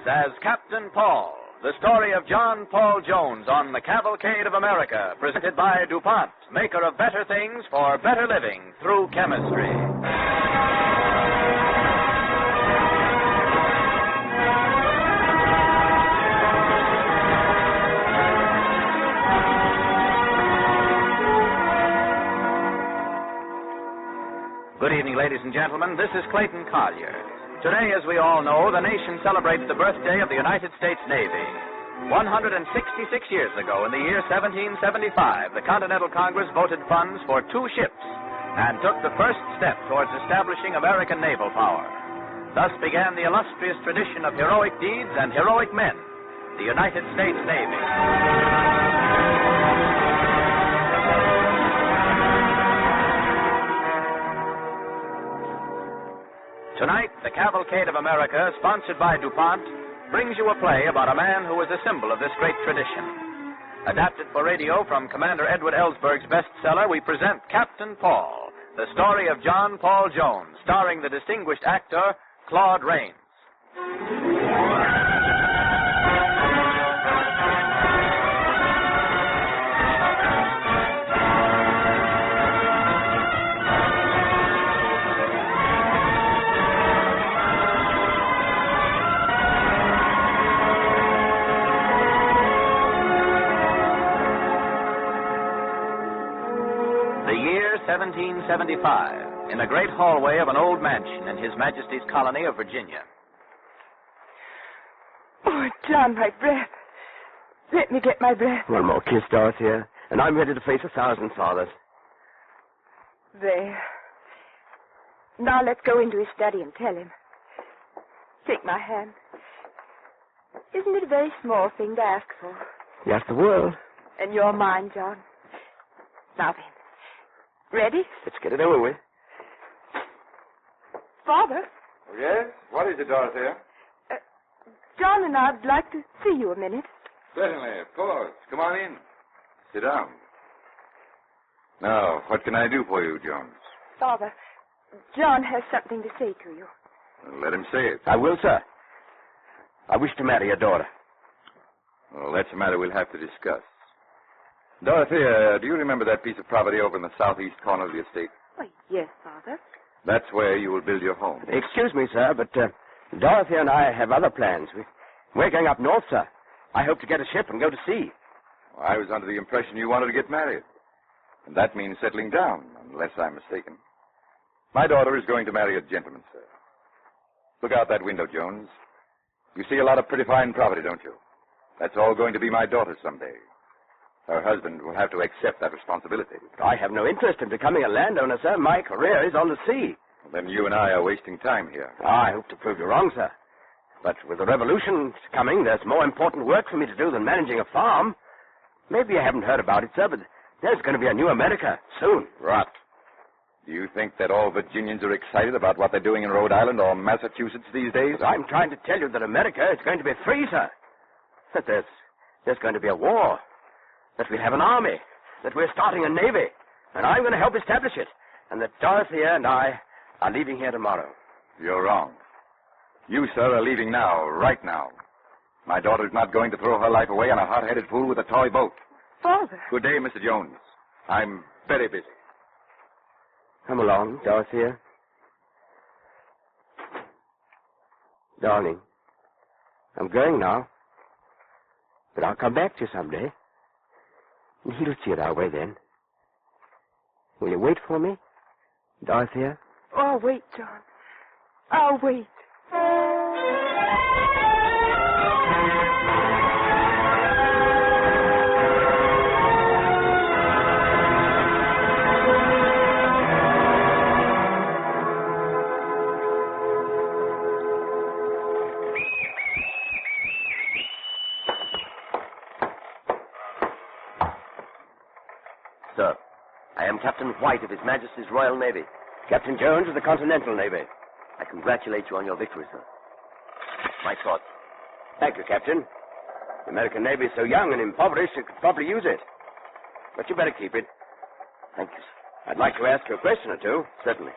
as Captain Paul, the story of John Paul Jones on the Cavalcade of America, presented by DuPont, maker of better things for better living through chemistry. Good evening, ladies and gentlemen. This is Clayton Collier. Today, as we all know, the nation celebrates the birthday of the United States Navy. 166 years ago, in the year 1775, the Continental Congress voted funds for 2 ships and took the first step towards establishing American naval power. Thus began the illustrious tradition of heroic deeds and heroic men, the United States Navy. Tonight, the Cavalcade of America, sponsored by DuPont, brings you a play about a man who is a symbol of this great tradition. Adapted for radio from Commander Edward Ellsberg's bestseller, we present Captain Paul, the story of John Paul Jones, starring the distinguished actor Claude Rains. The year 1775, in a great hallway of an old mansion in His Majesty's colony of Virginia. Oh, John, my breath. Let me get my breath. One more kiss, Dorothea, and I'm ready to face 1,000 fathers. There. Now let's go into his study and tell him. Take my hand. Isn't it a very small thing to ask for? Yes, the world. And you're mine, John. Now then. Ready? Let's get it over with. Father? Oh, yes? What is it, Dorothea? John and I'd like to see you a minute. Certainly, of course. Come on in. Sit down. Now, what can I do for you, Jones? Father, John has something to say to you. Well, let him say it. I will, sir. I wish to marry your daughter. Well, that's a matter we'll have to discuss. Dorothea, do you remember that piece of property over in the southeast corner of the estate? Why, yes, Father. That's where you will build your home. Excuse me, sir, but Dorothea and I have other plans. We're going up north, sir. I hope to get a ship and go to sea. Well, I was under the impression you wanted to get married. And that means settling down, unless I'm mistaken. My daughter is going to marry a gentleman, sir. Look out that window, Jones. You see a lot of pretty fine property, don't you? That's all going to be my daughter's someday. Her husband will have to accept that responsibility. I have no interest in becoming a landowner, sir. My career is on the sea. Well, then you and I are wasting time here. I hope to prove you wrong, sir. But with the revolution coming, there's more important work for me to do than managing a farm. Maybe you haven't heard about it, sir, but there's going to be a new America soon. Rot. Do you think that all Virginians are excited about what they're doing in Rhode Island or Massachusetts these days? But I'm trying to tell you that America is going to be free, sir. That there's going to be a war. That we have an army, that we're starting a navy, and I'm going to help establish it, and that Dorothea and I are leaving here tomorrow. You're wrong. You, sir, are leaving now, right now. My daughter's not going to throw her life away on a hot-headed fool with a toy boat. Father. Good day, Mr. Jones. I'm very busy. Come along, Dorothea. Darling, I'm going now, but I'll come back to you someday. He'll see it our way then. Will you wait for me, Dorothea? Oh, I'll wait, John. I'll wait. Sir, I am Captain White of His Majesty's Royal Navy. Captain Jones of the Continental Navy. I congratulate you on your victory, sir. My thoughts. Thank you, Captain. The American Navy is so young and impoverished, you could probably use it. But you better keep it. Thank you, sir. I'd like to ask you a question or two. Certainly.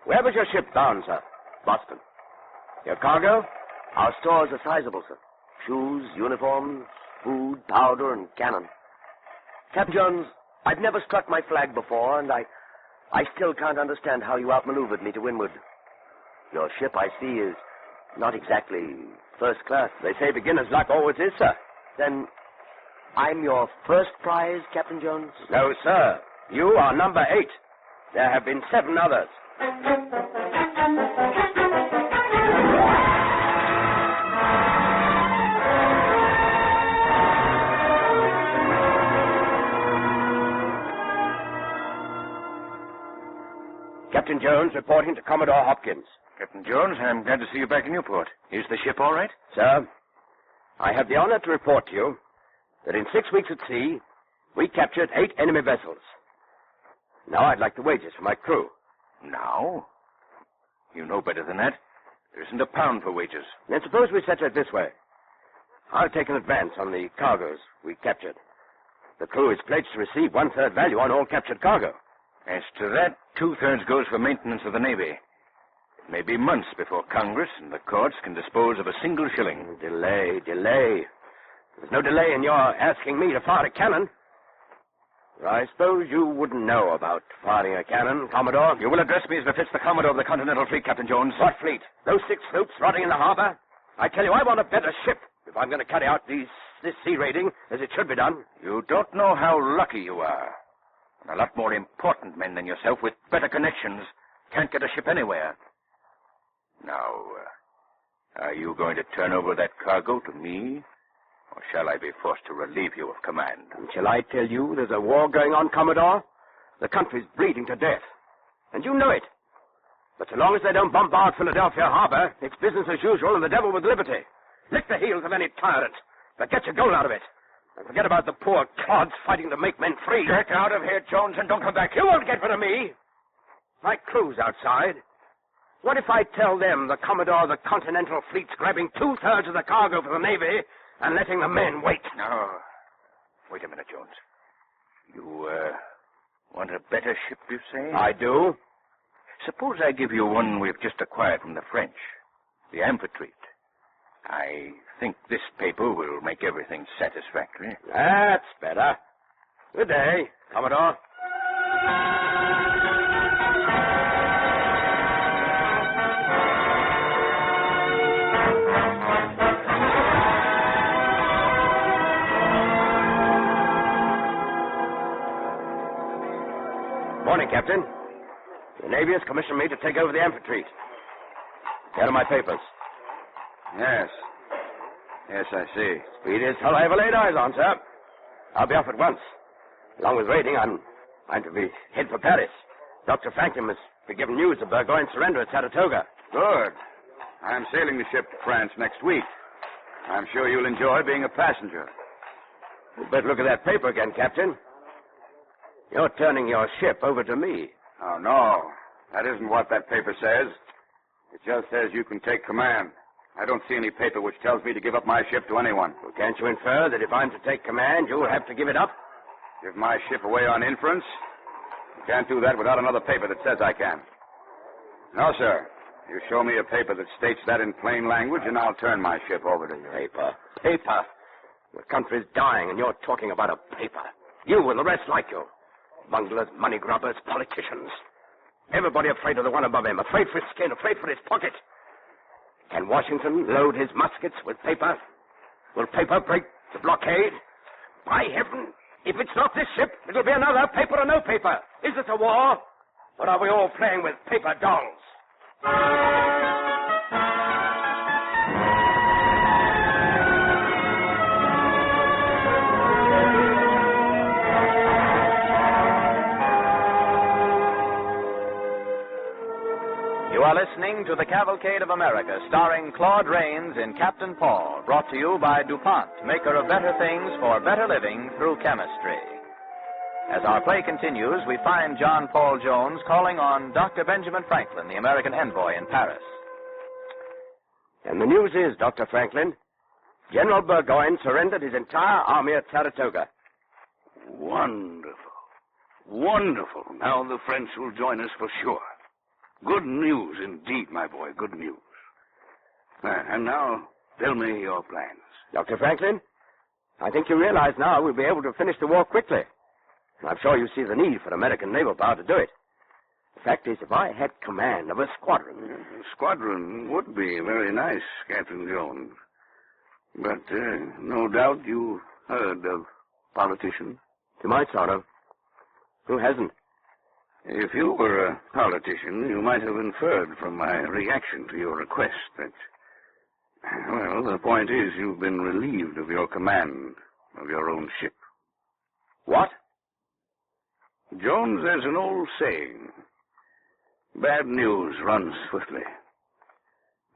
Where was your ship bound, sir? Boston. Your cargo? Our stores are sizable, sir. Shoes, uniforms, food, powder, and cannon. Captain Jones, I've never struck my flag before, and I still can't understand how you outmaneuvered me to windward. Your ship, I see, is not exactly first class. They say beginner's luck always is, sir. Then I'm your first prize, Captain Jones? No, sir. You are number 8. There have been 7 others. Captain Jones reporting to Commodore Hopkins. Captain Jones, I'm glad to see you back in Newport. Is the ship all right? Sir, I have the honor to report to you that in 6 weeks at sea, we captured 8 enemy vessels. Now I'd like the wages for my crew. Now? You know better than that. There isn't a pound for wages. Then suppose we settle it this way. I'll take an advance on the cargoes we captured. The crew is pledged to receive 1/3 value on all captured cargo. As to that, 2/3 goes for maintenance of the Navy. It may be months before Congress and the courts can dispose of a single shilling. Delay. There's no delay in your asking me to fire a cannon. I suppose you wouldn't know about firing a cannon, Commodore. You will address me as befits the Commodore of the Continental Fleet, Captain Jones. What fleet? Those 6 sloops rotting in the harbor? I tell you, I want a better ship if I'm going to carry out this sea raiding as it should be done. You don't know how lucky you are. A lot more important men than yourself with better connections can't get a ship anywhere. Now, are you going to turn over that cargo to me? Or shall I be forced to relieve you of command? And shall I tell you there's a war going on, Commodore? The country's bleeding to death. And you know it. But so long as they don't bombard Philadelphia harbor, it's business as usual and the devil with liberty. Lick the heels of any tyrant, but get your gold out of it. And forget about the poor clods fighting to make men free. Get out of here, Jones, and don't come back. You won't get rid of me. My crew's outside. What if I tell them the Commodore of the Continental Fleet's grabbing 2/3 of the cargo for the Navy and letting the men wait? No. Wait a minute, Jones. You, want a better ship, you say? I do. Suppose I give you one we've just acquired from the French, the Amphitrite. I think this paper will make everything satisfactory. That's better. Good day, Commodore. Morning, Captain. The Navy has commissioned me to take over the Amphitrite. Here are my papers. Yes, I see. Speed is all I ever laid eyes on, sir. I'll be off at once. Along with raiding, I'm to be head for Paris. Dr. Franklin must be given news of Burgoyne's surrender at Saratoga. Good. I'm sailing the ship to France next week. I'm sure you'll enjoy being a passenger. You'd better look at that paper again, Captain. You're turning your ship over to me. Oh, no. That isn't what that paper says. It just says you can take command. I don't see any paper which tells me to give up my ship to anyone. Well, can't you infer that if I'm to take command, you'll have to give it up? Give my ship away on inference? You can't do that without another paper that says I can. No, sir. You show me a paper that states that in plain language, and I'll turn my ship over to you. Paper. The country's dying, and you're talking about a paper. You and the rest like you. Bunglers, money grubbers, politicians. Everybody afraid of the one above him, afraid for his skin, afraid for his pocket. Can Washington load his muskets with paper? Will paper break the blockade? By heaven, if it's not this ship, it'll be another, paper or no paper. Is this a war? Or are we all playing with paper dolls? You are listening to the Cavalcade of America, starring Claude Rains in Captain Paul, brought to you by DuPont, maker of better things for better living through chemistry. As our play continues, we find John Paul Jones calling on Dr. Benjamin Franklin, the American envoy in Paris. And the news is, Dr. Franklin, General Burgoyne surrendered his entire army at Saratoga. Wonderful. Wonderful. Now the French will join us for sure. Good news indeed, my boy, good news. And now, tell me your plans. Dr. Franklin, I think you realize now we'll be able to finish the war quickly. I'm sure you see the need for American naval power to do it. The fact is, if I had command of a squadron... A squadron would be very nice, Captain Jones. But no doubt you heard of politicians. To my sorrow. Who hasn't? If you were a politician, you might have inferred from my reaction to your request that... Well, the point is you've been relieved of your command of your own ship. What? Jones, there's an old saying. Bad news runs swiftly.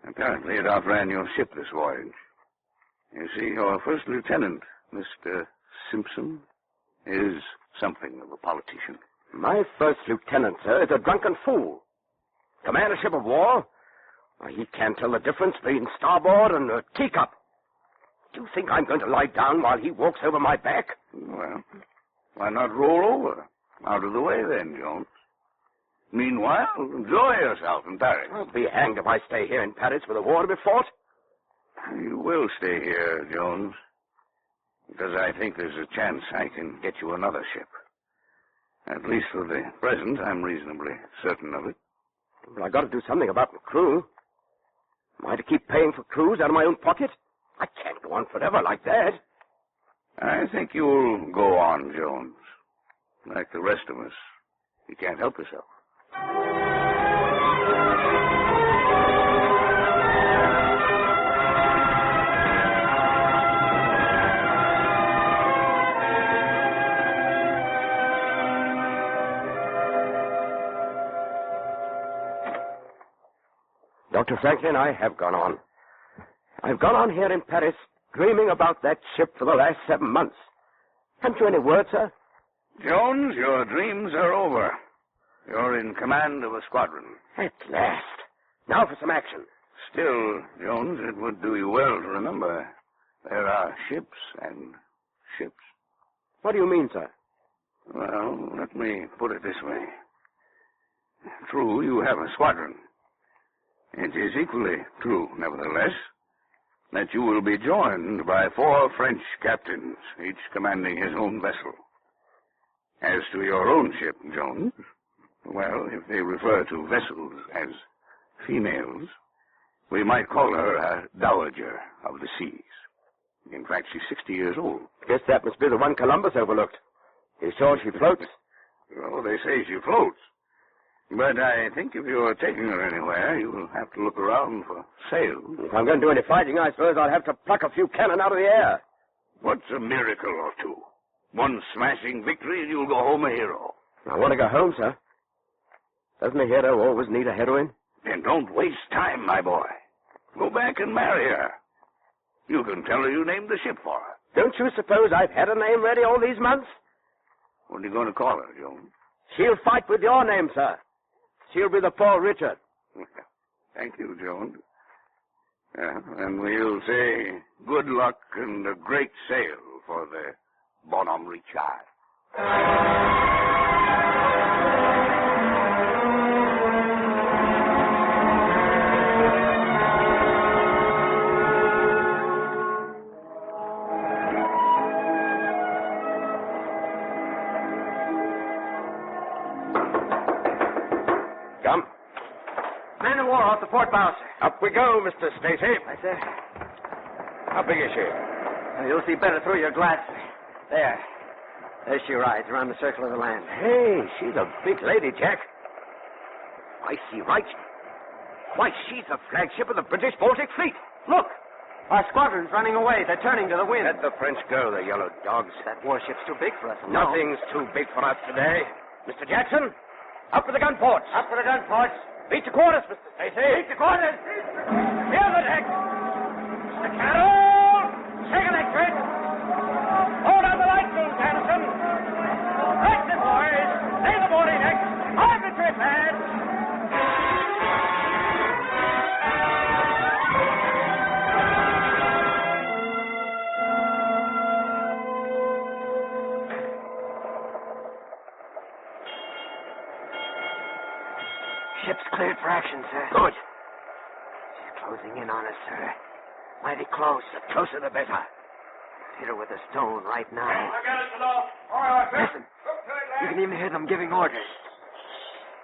Apparently it outran your ship this voyage. You see, your first lieutenant, Mr. Simpson, is something of a politician. My first lieutenant, sir, is a drunken fool. Command a ship of war? Why, he can't tell the difference between starboard and a teacup. Do you think I'm going to lie down while he walks over my back? Well, why not roll over? Out of the way then, Jones. Meanwhile, enjoy yourself in Paris. I'll be hanged if I stay here in Paris with the war to be fought. You will stay here, Jones, because I think there's a chance I can get you another ship. At least for the present, I'm reasonably certain of it. Well, I got to do something about the crew. Am I to keep paying for crews out of my own pocket? I can't go on forever like that. I think you'll go on, Jones. Like the rest of us. You can't help yourself. Dr. Franklin, I have gone on. I've gone on here in Paris dreaming about that ship for the last 7 months. Haven't you any word, sir? Jones, your dreams are over. You're in command of a squadron. At last. Now for some action. Still, Jones, it would do you well to remember there are ships and ships. What do you mean, sir? Well, let me put it this way. True, you have a squadron. It is equally true, nevertheless, that you will be joined by 4 French captains, each commanding his own vessel. As to your own ship, Jones, well, if they refer to vessels as females, we might call her a dowager of the seas. In fact, she's 60 years old. Guess that must be the one Columbus overlooked. You sure she floats? Well, they say she floats. But I think if you're taking her anywhere, you'll have to look around for sails. If I'm going to do any fighting, I suppose I'll have to pluck a few cannon out of the air. What's a miracle or two? One smashing victory and you'll go home a hero. I want to go home, sir. Doesn't a hero always need a heroine? Then don't waste time, my boy. Go back and marry her. You can tell her you named the ship for her. Don't you suppose I've had a name ready all these months? What are you going to call her, Jones? She'll fight with your name, sir. She'll be the Paul Richard. Thank you, Jones. And we'll say good luck and a great sail for the Bonhomme Richard. Come. Man of war off the port bow, sir. Up we go, Mr. Stacy. Right, sir. How big is she? You'll see better through your glass, sir. There she rides around the circle of the land. Hey, she's a big lady, Jack. I see right. Why, she's the flagship of the British Baltic Fleet. Look, our squadron's running away. They're turning to the wind. Let the French go, the yellow dogs. That warship's too big for us. Nothing's too big for us today. Mr. Jackson, up with the gun ports. Up with the gun ports. Beat to quarters, Mr. Stacy. Beat to quarters. Clear the deck. Mr. Carroll, take electric. Hold on the light boom, Anderson. Right, the boys. Lay the boarding deck. Hard the trip, lads. Ship's cleared for action, sir. Good. She's closing in on us, sir. Mighty close. The closer the better. Hit her with a stone right now. Listen. You can even hear them giving orders.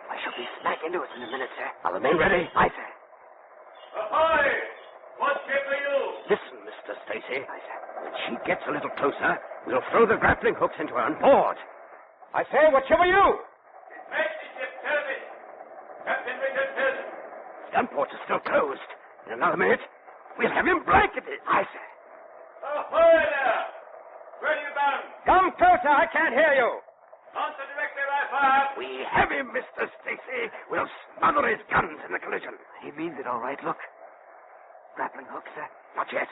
I shall be smack into us in a minute, sir. Are the men ready? Aye, sir. Ahoy! What ship are you? Listen, Mr. Stacy. Aye, sir. When she gets a little closer, we'll throw the grappling hooks into her on board. I say, what ship are you? Majesty ship service. Captain Richard Chesterton. Gun ports are still closed. In another minute, we'll have him blanketed. Aye, sir. Ahoy there! Where are you bound? Come closer. I can't hear you. Answer directly, I fire. We have him, Mr. Stacy. We'll smother his guns in the collision. He means it all right. Look. Grappling hook, sir. Not yet.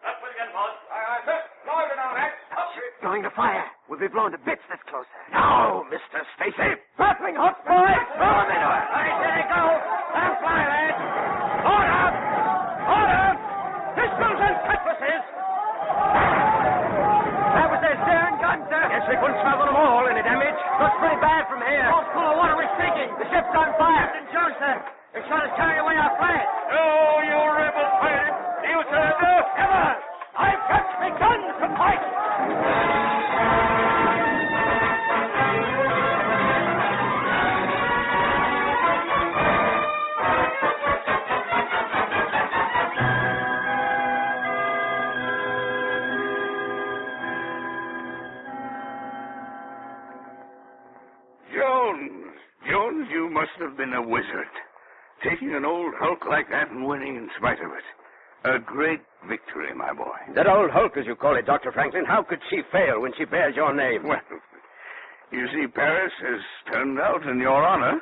Up with the gun, boss. Aye, sir. Lower it now, Max. Up. Going to fire. We'll be blown to bits this closer. Now, Mr. Stacy. Grappling hook, boys. Throw him into it. I say go. Let him fly, lads. Order! Order! Pistols and cutlasses. That was their stern gun, sir. Guess we couldn't smother them all. Any damage? Looks pretty bad from here. Boat's full of water. We're sinking. The ship's on fire. Captain Jones, sir. They're trying to carry away our flag. No, you rebel pirate. Do you surrender? Never. I've got my guns to fight. Jones, you must have been a wizard. Taking an old hulk like that and winning in spite of it. A great victory, my boy. That old hulk, as you call it, Dr. Franklin, how could she fail when she bears your name? Well, you see, Paris has turned out in your honor,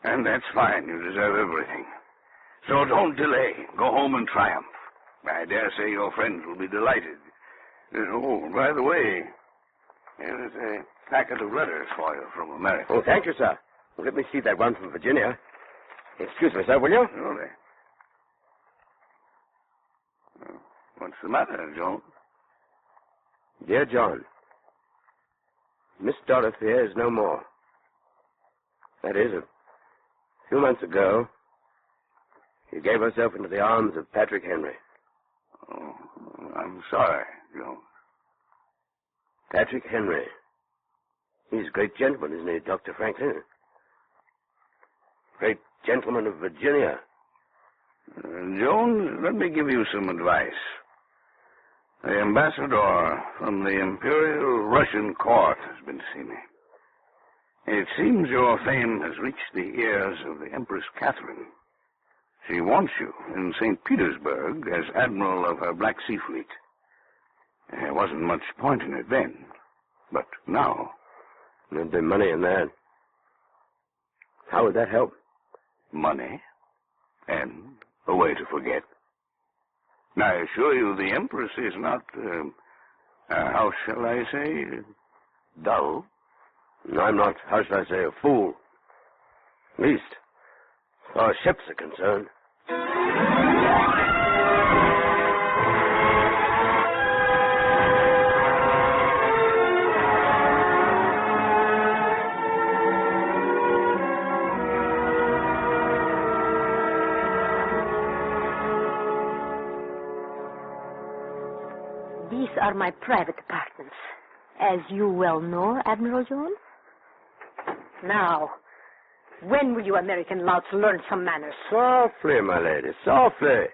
and that's fine. You deserve everything. So don't delay. Go home and triumph. I dare say your friends will be delighted. Oh, by the way, here's a packet of letters for you from America. Oh, thank you, sir. Well, let me see that one from Virginia. Excuse me, sir, will you? Surely. What's the matter, Jones? Dear John, Miss Dorothea is no more. That is, a few months ago, she gave herself into the arms of Patrick Henry. Oh, I'm sorry, Jones. Patrick Henry. He's a great gentleman, isn't he, Dr. Franklin? Great gentleman of Virginia. Jones, let me give you some advice. The ambassador from the Imperial Russian Court has been to see me. It seems your fame has reached the ears of the Empress Catherine. She wants you in St. Petersburg as admiral of her Black Sea Fleet. There wasn't much point in it then, but now... There'd be money in that. How would that help? Money and a way to forget. Now, I assure you the Empress is not, how shall I say, dull. No, I'm not, how shall I say, a fool. At least, as far as ships are concerned. These are my private apartments. As you well know, Admiral Jones. Now, when will you American louts learn some manners? Softly, my lady, softly.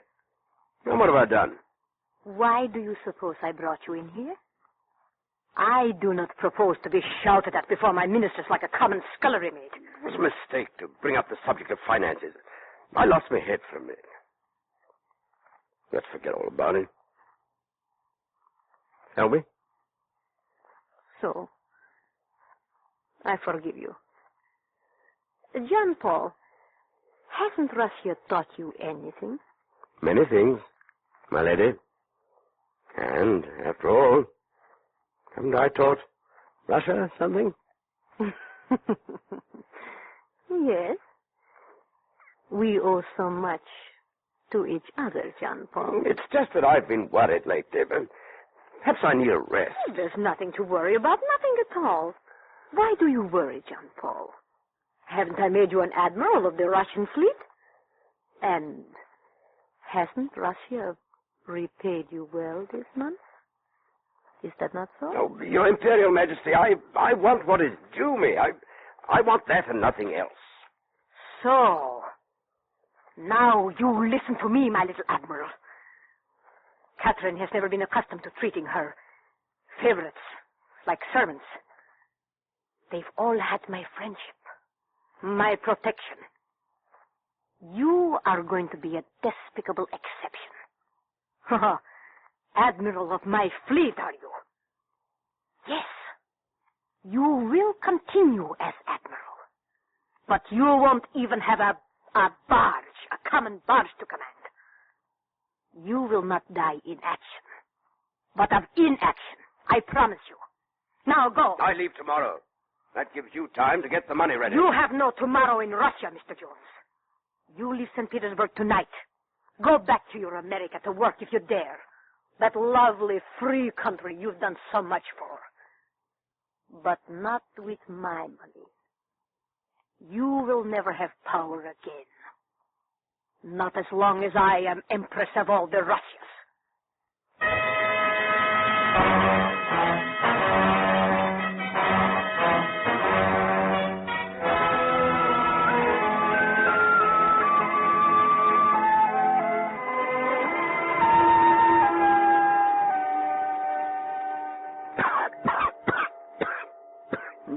Now, what have I done? Why do you suppose I brought you in here? I do not propose to be shouted at before my ministers like a common scullery maid. It was a mistake to bring up the subject of finances. I lost my head for a minute. Let's forget all about it. Shall we? So, I forgive you. John Paul, hasn't Russia taught you anything? Many things, my lady. And, after all, haven't I taught Russia something? Yes. We owe so much to each other, John Paul. It's just that I've been worried lately, but perhaps I need a rest. There's nothing to worry about, nothing at all. Why do you worry, John Paul? Haven't I made you an admiral of the Russian fleet? And Hasn't Russia repaid you well this month? Is that not so? Oh, Your Imperial Majesty, I want what is due me. I want that and nothing else. So, now you listen to me, my little admiral. Catherine has never been accustomed to treating her favorites like servants. They've all had my friendship, my protection. You are going to be a despicable exception. Admiral of my fleet, are you? Yes. You will continue as admiral. But you won't even have a barge, a common barge to command. You will not die in action, but of inaction, I promise you. Now go. I leave tomorrow. That gives you time to get the money ready. You have no tomorrow in Russia, Mr. Jones. You leave St. Petersburg tonight. Go back to your America to work if you dare. That lovely, free country you've done so much for. But not with my money. You will never have power again. Not as long as I am Empress of all the Russias.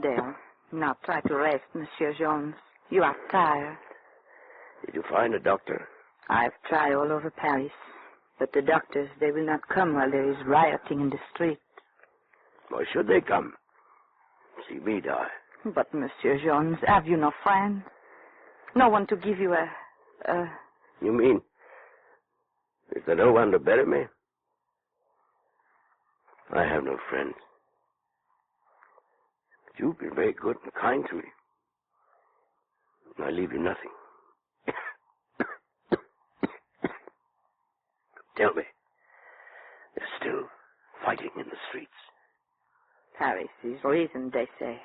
There. Now try to rest, Monsieur Jones. You are tired. Did you find a doctor? I've tried all over Paris. But the doctors, they will not come while there is rioting in the street. Why should they come? See me die. But, Monsieur Jones, have you no friend? No one to give you a... You mean, is there no one to bury me? I have no friends. But you've been very good and kind to me. I leave you nothing. Tell me, they're still fighting in the streets. Paris is reason, they say.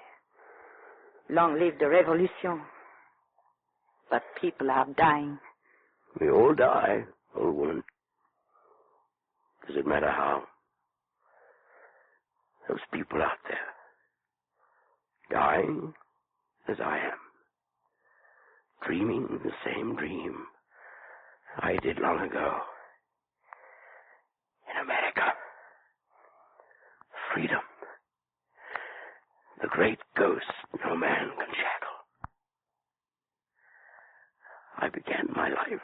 Long live the revolution. But people are dying. We all die, old woman. Does it matter how? Those people out there, dying as I am, dreaming the same dream I did long ago. In America, freedom, the great ghost no man can shackle. I began my life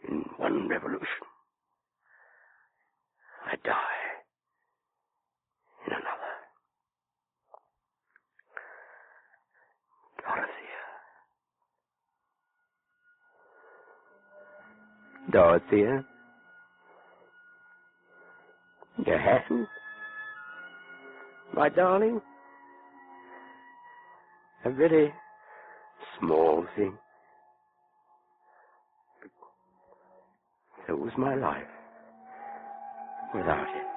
in one revolution. I die in another. Dorothea? Dorothea? Your hand? My darling? A very small thing. So was my life without it.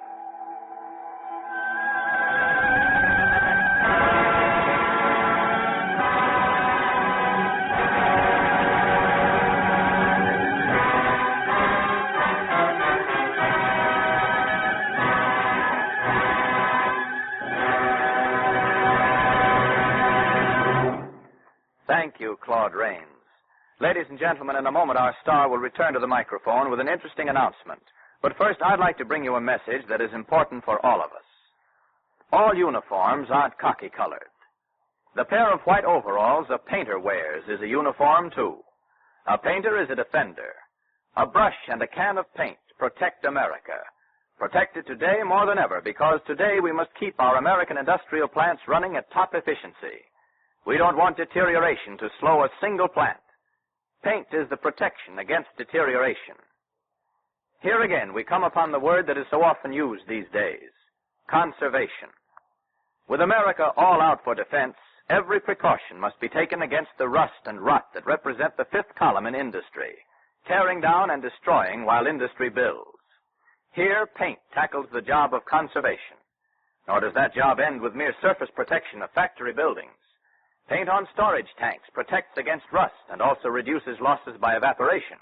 Thank you, Claude Rains. Ladies and gentlemen, in a moment our star will return to the microphone with an interesting announcement. But first, I'd like to bring you a message that is important for all of us. All uniforms aren't khaki-colored. The pair of white overalls a painter wears is a uniform, too. A painter is a defender. A brush and a can of paint protect America. Protect it today more than ever, because today we must keep our American industrial plants running at top efficiency. We don't want deterioration to slow a single plant. Paint is the protection against deterioration. Here again, we come upon the word that is so often used these days, conservation. With America all out for defense, every precaution must be taken against the rust and rot that represent the fifth column in industry, tearing down and destroying while industry builds. Here, paint tackles the job of conservation. Nor does that job end with mere surface protection of factory buildings. Paint on storage tanks protects against rust and also reduces losses by evaporation.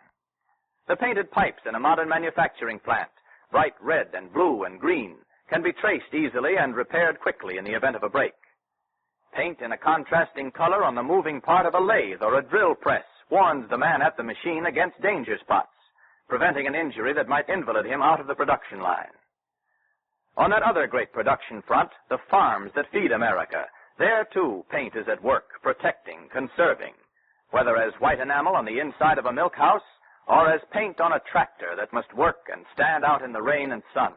The painted pipes in a modern manufacturing plant, bright red and blue and green, can be traced easily and repaired quickly in the event of a break. Paint in a contrasting color on the moving part of a lathe or a drill press warns the man at the machine against danger spots, preventing an injury that might invalid him out of the production line. On that other great production front, the farms that feed America, there too paint is at work, protecting, conserving, whether as white enamel on the inside of a milk house or as paint on a tractor that must work and stand out in the rain and sun.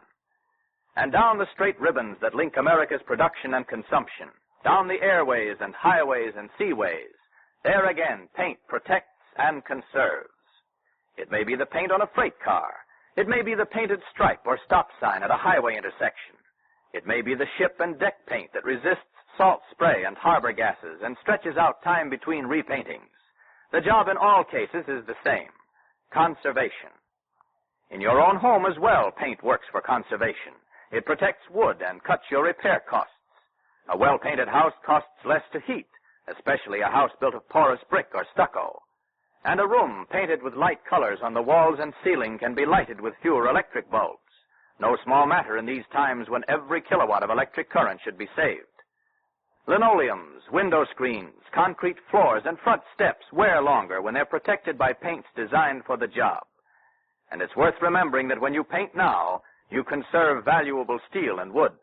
And down the straight ribbons that link America's production and consumption, down the airways and highways and seaways, there again paint protects and conserves. It may be the paint on a freight car. It may be the painted stripe or stop sign at a highway intersection. It may be the ship and deck paint that resists salt spray and harbor gases and stretches out time between repaintings. The job in all cases is the same: conservation. In your own home as well, paint works for conservation. It protects wood and cuts your repair costs. A well-painted house costs less to heat, especially a house built of porous brick or stucco. And a room painted with light colors on the walls and ceiling can be lighted with fewer electric bulbs. No small matter in these times when every kilowatt of electric current should be saved. Linoleums, window screens, concrete floors, and front steps wear longer when they're protected by paints designed for the job. And it's worth remembering that when you paint now, you conserve valuable steel and wood.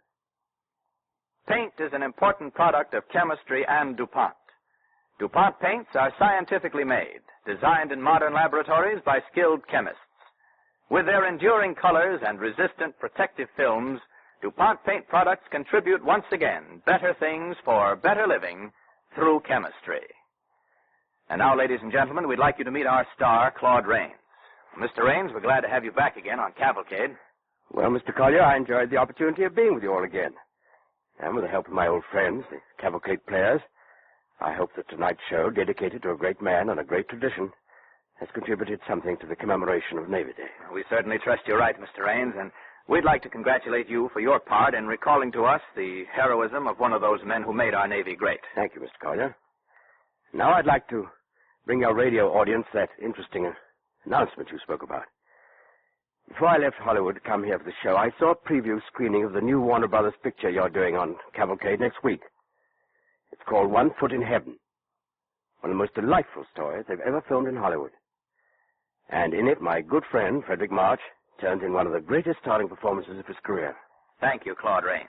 Paint is an important product of chemistry and DuPont. DuPont paints are scientifically made, designed in modern laboratories by skilled chemists. With their enduring colors and resistant protective films, DuPont paint products contribute once again better things for better living through chemistry. And now, ladies and gentlemen, we'd like you to meet our star, Claude Rains. Mr. Rains, we're glad to have you back again on Cavalcade. Well, Mr. Collier, I enjoyed the opportunity of being with you all again. And with the help of my old friends, the Cavalcade players, I hope that tonight's show, dedicated to a great man and a great tradition, has contributed something to the commemoration of Navy Day. We certainly trust you're right, Mr. Rains, and we'd like to congratulate you for your part in recalling to us the heroism of one of those men who made our Navy great. Thank you, Mr. Collier. Now I'd like to bring your radio audience that interesting announcement you spoke about. Before I left Hollywood to come here for the show, I saw a preview screening of the new Warner Brothers picture you're doing on Cavalcade next week. It's called 1 Foot in Heaven. One of the most delightful stories they've ever filmed in Hollywood. And in it, my good friend, Frederick March, turns in one of the greatest starting performances of his career. Thank you, Claude Rains.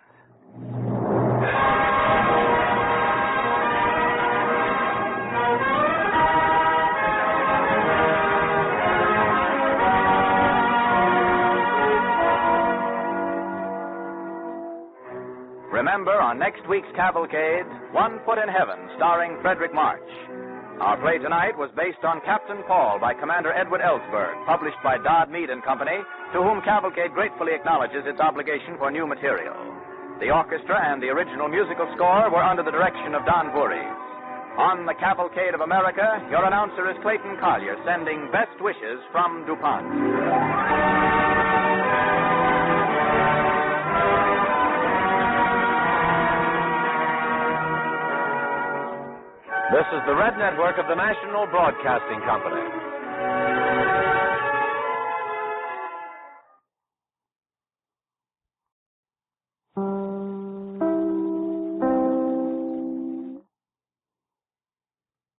Remember, on next week's Cavalcade, 1 Foot in Heaven, starring Frederick March. Our play tonight was based on Captain Paul by Commander Edward Ellsberg, published by Dodd, Mead & Company, to whom Cavalcade gratefully acknowledges its obligation for new material. The orchestra and the original musical score were under the direction of Don Voorhees. On the Cavalcade of America, your announcer is Clayton Collier, sending best wishes from DuPont. This is the Red Network of the National Broadcasting Company.